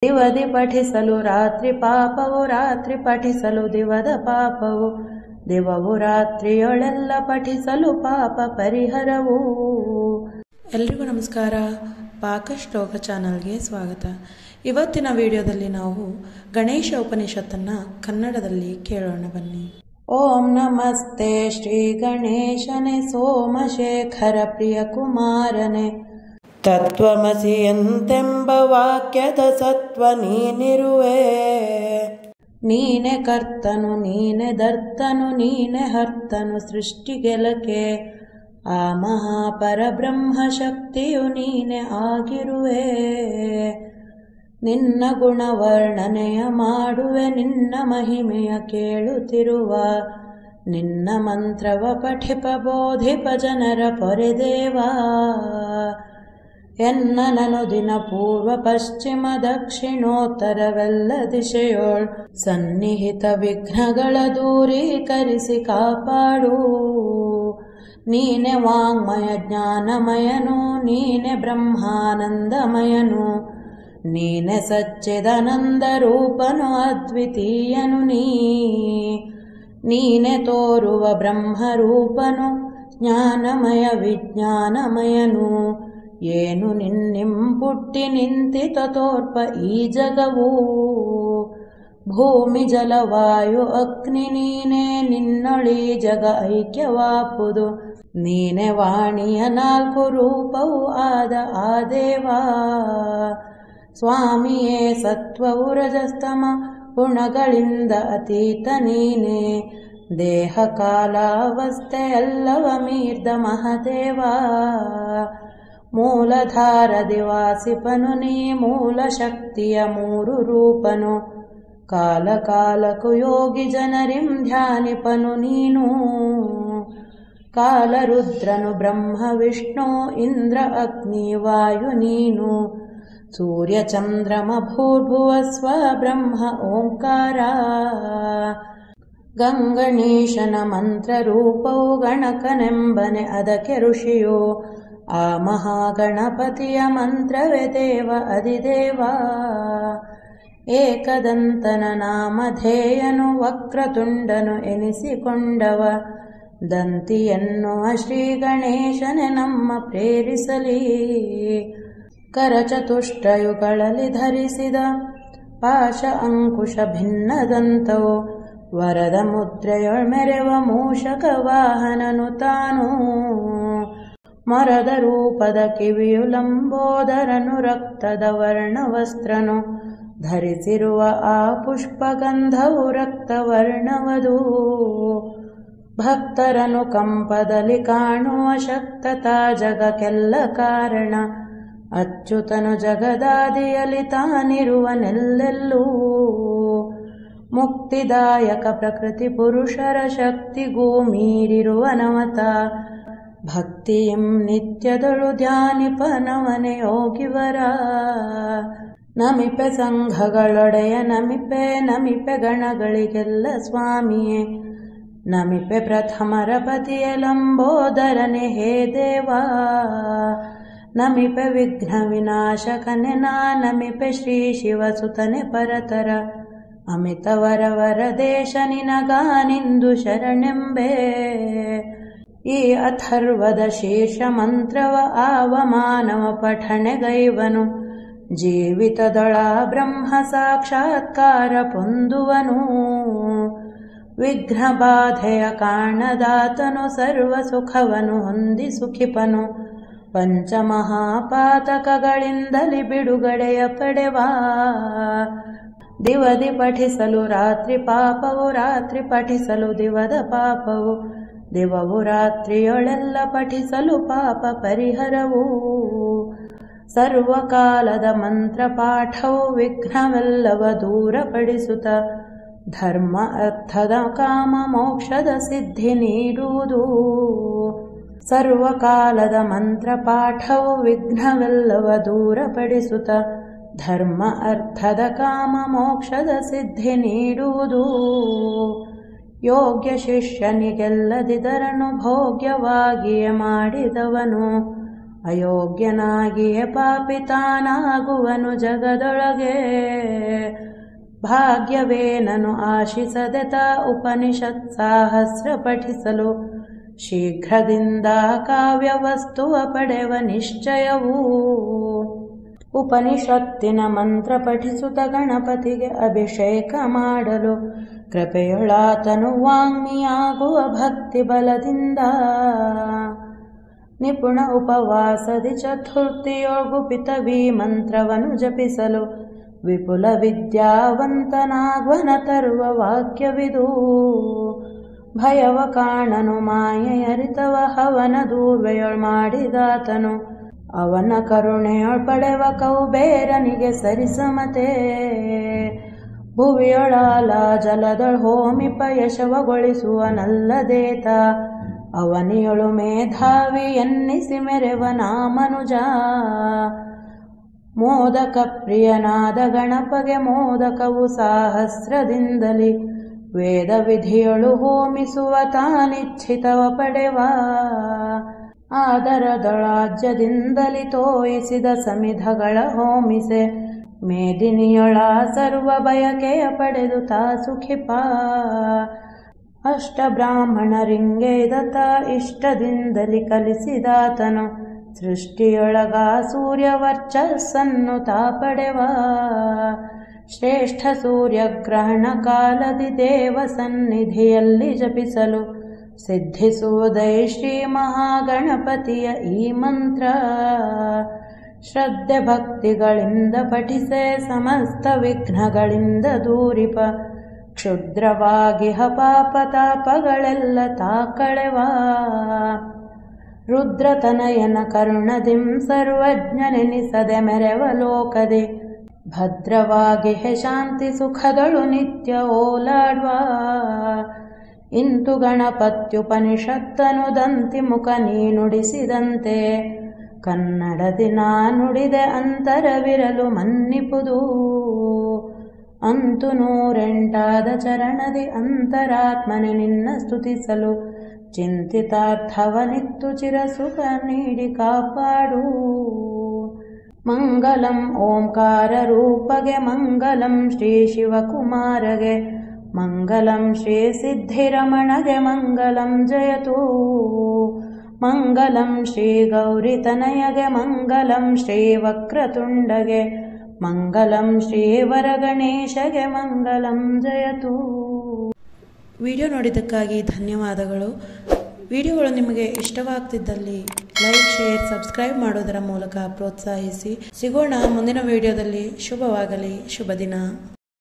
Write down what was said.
ದಿವದಿ ಪಠಿಸಲು ರಾತ್ರಿ ಪಾಪವು, ರಾತ್ರಿ ಪಠಿಸಲು ದಿವದ ಪಾಪವು, ದಿವವು ರಾತ್ರಿಯೊಳೆಲ್ಲ ಪಠಿಸಲು ಪಾಪ ಪರಿಹರವು. ಎಲ್ರಿಗೂ ನಮಸ್ಕಾರ. ಪಾಕಶ್ಲೋಕ ಚಾನಲ್ಗೆ ಸ್ವಾಗತ. ಇವತ್ತಿನ ವಿಡಿಯೋದಲ್ಲಿ ನಾವು ಗಣೇಶ ಉಪನಿಷತ್ತನ್ನು ಕನ್ನಡದಲ್ಲಿ ಕೇಳೋಣ ಬನ್ನಿ. ಓಂ ನಮಸ್ತೆ ಶ್ರೀ ಗಣೇಶನೇ, ಸೋಮಶೇಖರ ಪ್ರಿಯ ಕುಮಾರನೇ. ತತ್ವಮಸಿ ಎಂತೆಂಬ ವಾಕ್ಯದ ಸತ್ವ ನೀನಿರುವೆ. ನೀನೆ ಕರ್ತನು, ನೀನೆ ದರ್ತನು, ನೀನೆ ಹರ್ತನು ಸೃಷ್ಟಿಗೆಲಕೆ. ಆ ಮಹಾಪರಬ್ರಹ್ಮ ಶಕ್ತಿಯು ನೀನೆ ಆಗಿರುವೆ. ನಿನ್ನ ಗುಣವರ್ಣನೆಯ ಮಾಡುವೆ, ನಿನ್ನ ಮಹಿಮೆಯ ಕೇಳುತ್ತಿರುವ. ನಿನ್ನ ಮಂತ್ರವ ಪಠಿಪ ಬೋಧಿಪ ಜನರ ಪೊರೆದೇವಾ. ಎನ್ನನನು ದಿನ ಪೂರ್ವ ಪಶ್ಚಿಮ ದಕ್ಷಿಣೋತ್ತರವೆಲ್ಲ ದಿಶೆಯೋಳ್ ಸನ್ನಿಹಿತ ವಿಘ್ನಗಳ ದೂರೀಕರಿಸಿ ಕಾಪಾಡು. ನೀನೆ ವಾಂಗ್ಮಯ ಜ್ಞಾನಮಯನು, ನೀನೆ ಬ್ರಹ್ಮಾನಂದಮಯನು, ನೀನೆ ಸಚ್ಚಿದಾನಂದ ರೂಪನು ಅದ್ವಿತೀಯನು. ನೀನೆ ತೋರುವ ಬ್ರಹ್ಮರೂಪನು, ಜ್ಞಾನಮಯ ವಿಜ್ಞಾನಮಯನು. ಏನು ನಿನ್ನಿಂಪುಟ್ಟಿ ನಿಂತಿತ ತೋರ್ಪ ಈ ಜಗವು. ಭೂಮಿ ಜಲವಾಯು ಅಗ್ನಿ ನೀನೆ, ನಿನ್ನೊಳಿ ಜಗ ಐಕ್ಯವಾಪುದು. ನೀನೆ ವಾಣಿಯ ನಾಲ್ಕು ರೂಪವು ಆದ ಆ ದೇವಾ. ಸ್ವಾಮಿಯೇ ಸತ್ವವು ರಜಸ್ತಮ ಗುಣಗಳಿಂದ ಅತೀತ ನೀನೆ. ದೇಹ ಕಾಲಾವಸ್ಥೆ ಎಲ್ಲವ ಮೀರ್ದ ಮಹದೇವಾ. ಮೂಲಧಾರ ದಿವಾಸಿಪನು ನೀ, ಮೂಲ ಶಕ್ತಿಯ ಮೂರು ರೂಪನು. ಕಾಲ ಕಾಲಕ್ಕೂ ಯೋಗಿ ಜನರಿಂ ಧ್ಯಾನಿಪನು ನೀನು. ಕಾಲರುದ್ರನು ಬ್ರಹ್ಮ ವಿಷ್ಣು, ಇಂದ್ರ ಅಗ್ನಿ ವಾಯು ನೀನು. ಸೂರ್ಯ ಚಂದ್ರಮ ಭೂರ್ಭುವ ಸ್ವ ಬ್ರಹ್ಮ ಓಂಕಾರ. ಗಂಗಣೇಶನ ಮಂತ್ರ ರೂಪವು ಗಣಕನೆಂಬನೆ ಅದಕ್ಕೆ ಋಷಿಯು. ಆ ಮಹಾಗಣಪತಿಯ ಮಂತ್ರವೇ ದೇವ ಅಧಿದೇವ. ಏಕದಂತನ ನಾಮಧೇಯನು, ವಕ್ರತುಂಡನು ಎನಿಸಿಕೊಂಡವ. ದಂತಿ ಎನ್ನುವ ಶ್ರೀ ಗಣೇಶನೆ ನಮ್ಮ ಪ್ರೇರಿಸಲಿ. ಕರಚತುಷ್ಟಯುಗಳಲ್ಲಿ ಧರಿಸಿದ ಪಾಶ ಅಂಕುಶ ಭಿನ್ನದಂತವು. ವರದ ಮುದ್ರೆಯೊಳ್ ಮೆರೆವ ಮೂಷಕ ವಾಹನನು ತಾನು. ಮರದ ರೂಪದ ಕಿವಿಯು ಲಂಬೋದರನು, ರಕ್ತದ ವರ್ಣವಸ್ತ್ರನು. ಧರಿಸಿರುವ ಆ ಪುಷ್ಪಗಂಧವು ರಕ್ತವರ್ಣವದು. ಭಕ್ತರನು ಕಂಪದಲ್ಲಿ ಕಾಣುವ ಶಕ್ತತಾ ಜಗಕ್ಕೆಲ್ಲ ಕಾರಣ. ಅಚ್ಯುತನು ಜಗದಾದಿಯಲ್ಲಿ ತಾನಿರುವನೆಲ್ಲೆಲ್ಲೂ. ಮುಕ್ತಿದಾಯಕ ಪ್ರಕೃತಿ ಪುರುಷರ ಶಕ್ತಿಗೂ ಮೀರಿರುವನವತ. ಭಕ್ತಿಯಂ ನಿತ್ಯದೊಳು ಧ್ಯಾನಿಪನವನೆ ಯೋಗಿವರ. ನಮಿಪೆ ಸಂಘಗಳೊಡೆಯ ನಮಿಪೆ, ನಮಿಪೆ ಗಣಗಳಿಗೆಲ್ಲ ಸ್ವಾಮಿಯೇ. ನಮಿಪೆ ಪ್ರಥಮರ ಪತಿಯ ಲಂಬೋದರನೆ ಹೇ ದೇವಾ. ನಮಿಪೆ ವಿಘ್ನ ವಿನಾಶಕನೆ ನಾ, ನಮಿಪೆ ಶ್ರೀ ಶಿವಸುತನೆ ಪರತರ. ಅಮಿತ ವರವರ ದೇಶ ನಿನಗಾನಿಂದು ಶರಣೆಂಬೆ. ಈ ಅಥರ್ವದ ಶೀರ್ಷ ಮಂತ್ರವ ಆವ ಮಾನವ ಪಠಣೆಗೈವನು. ಜೀವಿತದೊಳ ಬ್ರಹ್ಮ ಸಾಕ್ಷಾತ್ಕಾರ ಪೊಂದುವನು. ವಿಘ್ನ ಬಾಧೆಯ ಕಾರಣದಾತನು, ಸರ್ವ ಸುಖವನು ಹೊಂದಿ ಸುಖಿಪನು. ಪಂಚಮಹಾಪಾತಕಗಳಿಂದಲಿ ಬಿಡುಗಡೆಯ ಪಡೆವಾ. ದಿವದಿ ಪಠಿಸಲು ರಾತ್ರಿ ಪಾಪವು, ರಾತ್ರಿ ಪಠಿಸಲು ದಿವದ ಪಾಪವು. ದಿವವು ರಾತ್ರಿಯೊಳೆಲ್ಲ ಪಠಿಸಲು ಪಾಪ ಪರಿಹರವು. ಸರ್ವಕಾಲದ ಮಂತ್ರ ಪಾಠವು ವಿಘ್ನವೆಲ್ಲವ ದೂರಪಡಿಸುತ್ತ. ಧರ್ಮ ಅರ್ಥದ ಕಾಮ ಮೋಕ್ಷದ ಸಿದ್ಧಿ ನೀಡುವುದು. ಸರ್ವಕಾಲದ ಮಂತ್ರ ಪಾಠವು ವಿಘ್ನವೆಲ್ಲವ ದೂರಪಡಿಸುತ್ತ. ಧರ್ಮ ಅರ್ಥದ ಕಾಮ ಮೋಕ್ಷದ ಸಿದ್ಧಿ ನೀಡುವುದು. ಯೋಗ್ಯ ಶಿಷ್ಯನಿಗೆಲ್ಲದಿದರನು ಭೋಗ್ಯವಾಗಿಯೇ ಮಾಡಿದವನು. ಅಯೋಗ್ಯನಾಗಿಯೇ ಪಾಪಿತಾನಾಗುವನು ಜಗದೊಳಗೆ. ಭಾಗ್ಯವೇನನು ಆಶಿಸದೆತ ಉಪನಿಷತ್ ಸಾಹಸ್ರ ಪಠಿಸಲು, ಶೀಘ್ರದಿಂದ ಕಾವ್ಯವಸ್ತುವ ಪಡೆವ ನಿಶ್ಚಯವೂ. ಉಪನಿಷತ್ತಿನ ಮಂತ್ರ ಪಠಿಸುತ್ತ ಗಣಪತಿಗೆ ಅಭಿಷೇಕ ಮಾಡಲು, ಕೃಪೆಯೊಳಾತನು ವಾಂಗ್ಮಿಯಾಗುವ ಭಕ್ತಿ ಬಲದಿಂದ. ನಿಪುಣ ಉಪವಾಸದಿ ಚತುರ್ಥಿಯೊಗುಪಿತವಿ ಮಂತ್ರವನ್ನು ಜಪಿಸಲು, ವಿಪುಲ ವಿದ್ಯಾವಂತನಾಗ್ವನ ತರುವ ವಾಕ್ಯವಿದು. ಭಯವ ಕಾಣನು ಮಾಯೆಯರಿತವ ಹವನ ದೂರ್ವೆಯೊಳ್ ಮಾಡಿದಾತನು, ಅವನ ಕರುಣೆಯೊಳ್ ಪಡೆವ ಕೌಬೇರನಿಗೆ ಸರಿಸಮತೆ. ಭುವಿಯೊಳಾಲ ಜಲದೊಳ್ ಹೋಮಿಪ ಯಶವಗೊಳಿಸುವನಲ್ಲದೇತ, ಅವನಿಯೊಳು ಮೇಧಾವಿ ಎನ್ನಿಸಿ ಮೆರೆವನ ಮನುಜ. ಮೋದಕ ಪ್ರಿಯನಾದ ಗಣಪಗೆ ಮೋದಕವು ಸಾಹಸ್ರದಿಂದಲಿ, ವೇದ ವಿಧಿಯೊಳು ಹೋಮಿಸುವ ತಾನಿಚ್ಛಿತವ ಪಡೆವ. ಆದರದೊಳಾಜ್ಯದಿಂದಲಿ ತೋಯಿಸಿದ ಸಮಿಧಗಳ ಹೋಮಿಸೆ, ಮೇದಿನಿಯೊಳ ಸರ್ವ ಬಯಕೆಯ ಪಡೆದು ತಾ ಸುಖಿಪ. ಅಷ್ಟ ಬ್ರಾಹ್ಮಣರಿಂಗೈದತ ಇಷ್ಟದಿಂದಲಿ ಕಲಿಸಿದಾತನು, ಸೃಷ್ಟಿಯೊಳಗ ಸೂರ್ಯ ವರ್ಚಸ್ಸನ್ನು ತಾ ಪಡೆವ. ಶ್ರೇಷ್ಠ ಸೂರ್ಯಗ್ರಹಣ ಕಾಲದಿ ದೇವ ಸನ್ನಿಧಿಯಲ್ಲಿ ಜಪಿಸಲು, ಸಿದ್ಧಿಸುವುದೈ ಶ್ರೀ ಮಹಾಗಣಪತಿಯ ಈ ಮಂತ್ರ. ಶ್ರದ್ಧೆ ಭಕ್ತಿಗಳಿಂದ ಪಠಿಸೆ ಸಮಸ್ತ ವಿಘ್ನಗಳಿಂದ ದೂರಿಪ, ಕ್ಷುದ್ರವಾಗಿಹ ಪಾಪ ತಾಪಗಳೆಲ್ಲ ತಾ ಕಳೆವ. ರುದ್ರತನಯನ ಕರುಣದಿಂ ಸರ್ವಜ್ಞನೆನಿಸದೆ ಮೆರೆವ ಲೋಕದೆ, ಭದ್ರವಾಗಿಹೆ ಶಾಂತಿ ಸುಖದಳು ನಿತ್ಯ ಓಲಾಡ್ವ. ಇಂತು ಗಣಪತ್ಯುಪನಿಷತ್ತನು ದಂತಿ ಮುಖ ನೀ ನುಡಿಸಿದಂತೆ, ಕನ್ನಡದಿ ನಾ ನುಡಿದೆ ಅಂತರವಿರಲು ಮನ್ನಿಪುದು. ಅಂತು 108 ಚರಣದಿ ಅಂತರಾತ್ಮನೆ ನಿನ್ನ ಸ್ತುತಿಸಲು, ಚಿಂತಿತಾರ್ಥವನಿತ್ತು ಚಿರಸುಖ ನೀಡಿ ಕಾಪಾಡು. ಮಂಗಲಂ ಓಂಕಾರ ರೂಪಗೆ, ಮಂಗಲಂ ಶ್ರೀ ಶಿವಕುಮಾರಗೆ, ಮಂಗಲಂ ಶ್ರೀ ಸಿದ್ಧಿರಮಣಗೆ, ಮಂಗಲಂ ಜಯತು. ಮಂಗಲಂ ಶ್ರೀ ಗೌರಿತನಯಗೆ, ಮಂಗಲಂ ಶ್ರೀ ವಕ್ರತುಂಡಗೆ, ಮಂಗಲಂ ಶ್ರೀ ವರಗಣೇಶಗೆ, ಮಂಗಲಂ ಜಯತು. ವಿಡಿಯೋ ನೋಡಿದ್ದಕ್ಕಾಗಿ ಧನ್ಯವಾದಗಳು. ವಿಡಿಯೋಗಳು ನಿಮಗೆ ಇಷ್ಟವಾಗ್ತಿದ್ದಲ್ಲಿ ಲೈಕ್, ಶೇರ್, ಸಬ್ಸ್ಕ್ರೈಬ್ ಮಾಡೋದರ ಮೂಲಕ ಪ್ರೋತ್ಸಾಹಿಸಿ. ಸಿಗೋಣ ಮುಂದಿನ ವಿಡಿಯೋದಲ್ಲಿ. ಶುಭವಾಗಲಿ. ಶುಭ ದಿನ.